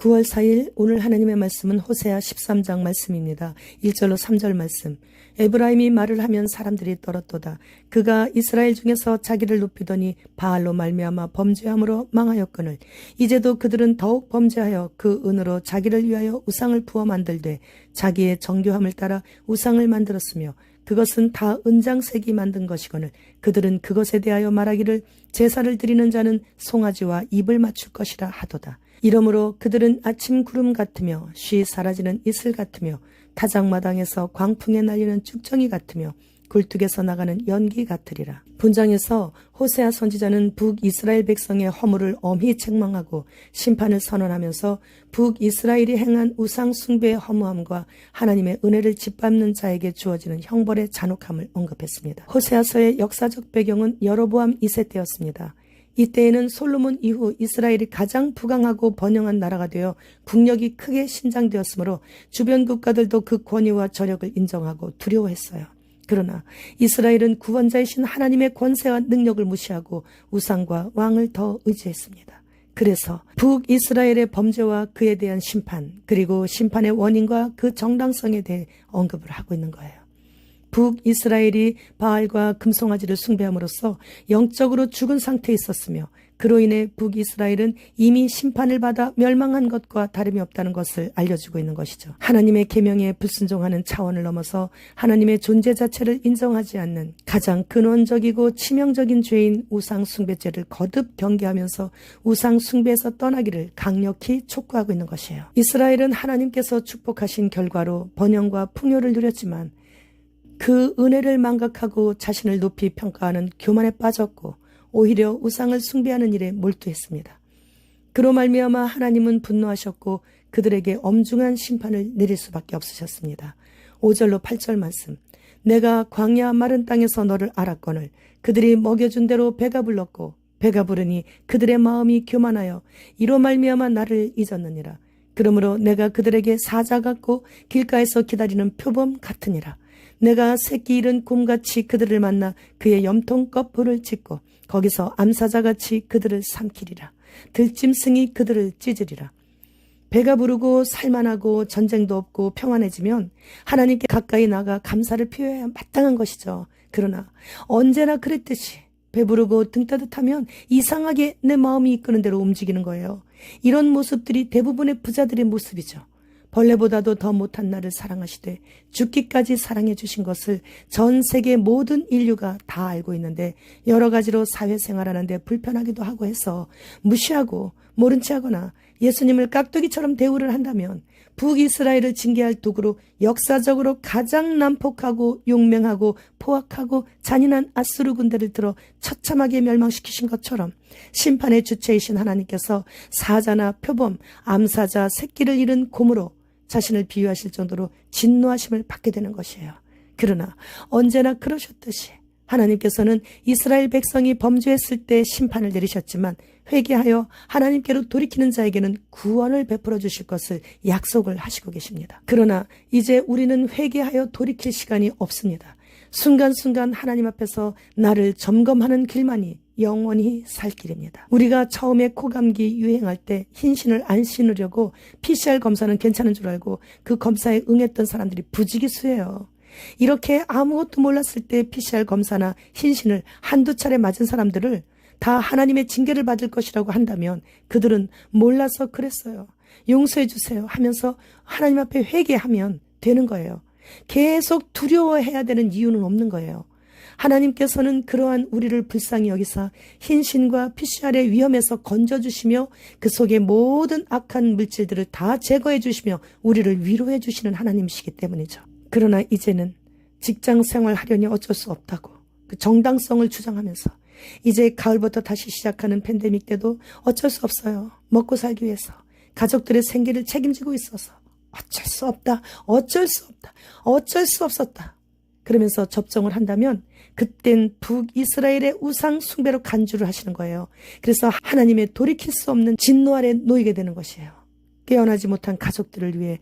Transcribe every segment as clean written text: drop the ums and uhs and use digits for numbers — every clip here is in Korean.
9월 4일 오늘 하나님의 말씀은 호세아 13장 말씀입니다. 1절로 3절 말씀. 에브라임이 말을 하면 사람들이 떨었도다. 그가 이스라엘 중에서 자기를 높이더니 바알로 말미암아 범죄함으로 망하였거늘 이제도 그들은 더욱 범죄하여 그 은으로 자기를 위하여 우상을 부어 만들되 자기의 정교함을 따라 우상을 만들었으며 그것은 다 은장색이 만든 것이거늘 그들은 그것에 대하여 말하기를 제사를 드리는 자는 송아지와 입을 맞출 것이라 하도다. 이러므로 그들은 아침 구름 같으며 쉬 사라지는 이슬 같으며 타작마당에서 광풍에 날리는 쭉정이 같으며 굴뚝에서 나가는 연기 같으리라. 본장에서 호세아 선지자는 북이스라엘 백성의 허물을 엄히 책망하고 심판을 선언하면서 북이스라엘이 행한 우상 숭배의 허무함과 하나님의 은혜를 짓밟는 자에게 주어지는 형벌의 잔혹함을 언급했습니다. 호세아서의 역사적 배경은 여로보암 2세 때였습니다. 이때에는 솔로몬 이후 이스라엘이 가장 부강하고 번영한 나라가 되어 국력이 크게 신장되었으므로 주변 국가들도 그 권위와 저력을 인정하고 두려워했어요. 그러나 이스라엘은 구원자이신 하나님의 권세와 능력을 무시하고 우상과 왕을 더 의지했습니다. 그래서 북이스라엘의 범죄와 그에 대한 심판, 그리고 심판의 원인과 그 정당성에 대해 언급을 하고 있는 거예요. 북이스라엘이 바알과 금송아지를 숭배함으로써 영적으로 죽은 상태에 있었으며 그로 인해 북이스라엘은 이미 심판을 받아 멸망한 것과 다름이 없다는 것을 알려주고 있는 것이죠. 하나님의 계명에 불순종하는 차원을 넘어서 하나님의 존재 자체를 인정하지 않는 가장 근원적이고 치명적인 죄인 우상 숭배죄를 거듭 경계하면서 우상 숭배에서 떠나기를 강력히 촉구하고 있는 것이에요. 이스라엘은 하나님께서 축복하신 결과로 번영과 풍요를 누렸지만 그 은혜를 망각하고 자신을 높이 평가하는 교만에 빠졌고 오히려 우상을 숭배하는 일에 몰두했습니다. 그로 말미암아 하나님은 분노하셨고 그들에게 엄중한 심판을 내릴 수밖에 없으셨습니다. 5절로 8절 말씀. 내가 광야 마른 땅에서 너를 알았거늘 그들이 먹여준 대로 배가 불렀고 배가 부르니 그들의 마음이 교만하여 이로 말미암아 나를 잊었느니라. 그러므로 내가 그들에게 사자 같고 길가에서 기다리는 표범 같으니라. 내가 새끼 잃은 곰같이 그들을 만나 그의 염통 껍풀을 찢고 거기서 암사자같이 그들을 삼키리라. 들짐승이 그들을 찢으리라. 배가 부르고 살만하고 전쟁도 없고 평안해지면 하나님께 가까이 나가 감사를 표해야 마땅한 것이죠. 그러나 언제나 그랬듯이 배부르고 등 따뜻하면 이상하게 내 마음이 이끄는 대로 움직이는 거예요. 이런 모습들이 대부분의 부자들의 모습이죠. 벌레보다도 더 못한 나를 사랑하시되 죽기까지 사랑해 주신 것을 전 세계 모든 인류가 다 알고 있는데 여러 가지로 사회생활하는데 불편하기도 하고 해서 무시하고 모른 체 하거나 예수님을 깍두기처럼 대우를 한다면 북이스라엘을 징계할 도구로 역사적으로 가장 난폭하고 용맹하고 포악하고 잔인한 아수르 군대를 들어 처참하게 멸망시키신 것처럼 심판의 주체이신 하나님께서 사자나 표범, 암사자, 새끼를 잃은 곰으로 자신을 비유하실 정도로 진노하심을 받게 되는 것이에요. 그러나 언제나 그러셨듯이 하나님께서는 이스라엘 백성이 범죄했을 때 심판을 내리셨지만 회개하여 하나님께로 돌이키는 자에게는 구원을 베풀어 주실 것을 약속을 하시고 계십니다. 그러나 이제 우리는 회개하여 돌이킬 시간이 없습니다. 순간순간 하나님 앞에서 나를 점검하는 길만이 영원히 살 길입니다. 우리가 처음에 코감기 유행할 때 흰신을 안 신으려고 PCR 검사는 괜찮은 줄 알고 그 검사에 응했던 사람들이 부지기수예요. 이렇게 아무것도 몰랐을 때 PCR 검사나 흰신을 한두 차례 맞은 사람들을 다 하나님의 징계를 받을 것이라고 한다면 그들은 몰라서 그랬어요. 용서해 주세요 하면서 하나님 앞에 회개하면 되는 거예요. 계속 두려워해야 되는 이유는 없는 거예요. 하나님께서는 그러한 우리를 불쌍히 여기사 흰신과 PCR의 위험에서 건져주시며 그 속의 모든 악한 물질들을 다 제거해 주시며 우리를 위로해 주시는 하나님이시기 때문이죠. 그러나 이제는 직장 생활 하려니 어쩔 수 없다고 그 정당성을 주장하면서 이제 가을부터 다시 시작하는 팬데믹 때도 어쩔 수 없어요. 먹고 살기 위해서 가족들의 생계를 책임지고 있어서 어쩔 수 없다. 어쩔 수 없다. 어쩔 수 없었다. 그러면서 접종을 한다면 그땐 북이스라엘의 우상 숭배로 간주를 하시는 거예요. 그래서 하나님의 돌이킬 수 없는 진노 아래 놓이게 되는 것이에요. 깨어나지 못한 가족들을 위해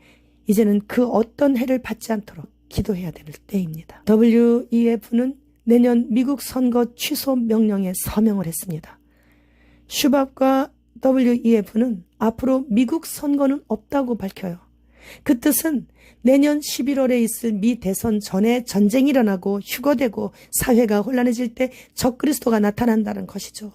이제는 그 어떤 해를 받지 않도록 기도해야 될 때입니다. WEF는 내년 미국 선거 취소 명령에 서명을 했습니다. 슈밥과 WEF는 앞으로 미국 선거는 없다고 밝혀요. 그 뜻은 내년 11월에 있을 미 대선 전에 전쟁이 일어나고 휴거되고 사회가 혼란해질 때 적그리스도가 나타난다는 것이죠.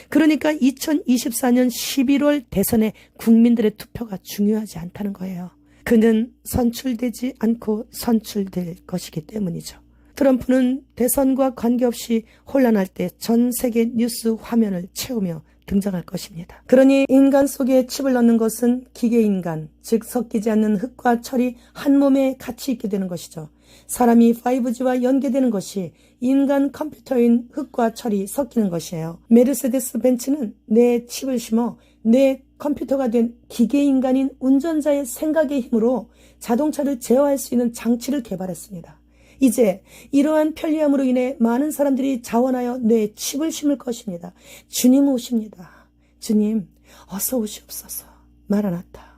그러니까 2024년 11월 대선에 국민들의 투표가 중요하지 않다는 거예요. 그는 선출되지 않고 선출될 것이기 때문이죠. 트럼프는 대선과 관계없이 혼란할 때 전 세계 뉴스 화면을 채우며 등장할 것입니다. 그러니 인간 속에 칩을 넣는 것은 기계인간, 즉 섞이지 않는 흙과 철이 한 몸에 같이 있게 되는 것이죠. 사람이 5G와 연계되는 것이 인간 컴퓨터인 흙과 철이 섞이는 것이에요. 메르세데스 벤츠는 내 칩을 심어 내 컴퓨터가 된 기계인간인 운전자의 생각의 힘으로 자동차를 제어할 수 있는 장치를 개발했습니다. 이제 이러한 편리함으로 인해 많은 사람들이 자원하여 뇌에 칩을 심을 것입니다. 주님 오십니다. 주님 어서 오시옵소서. 마라나타.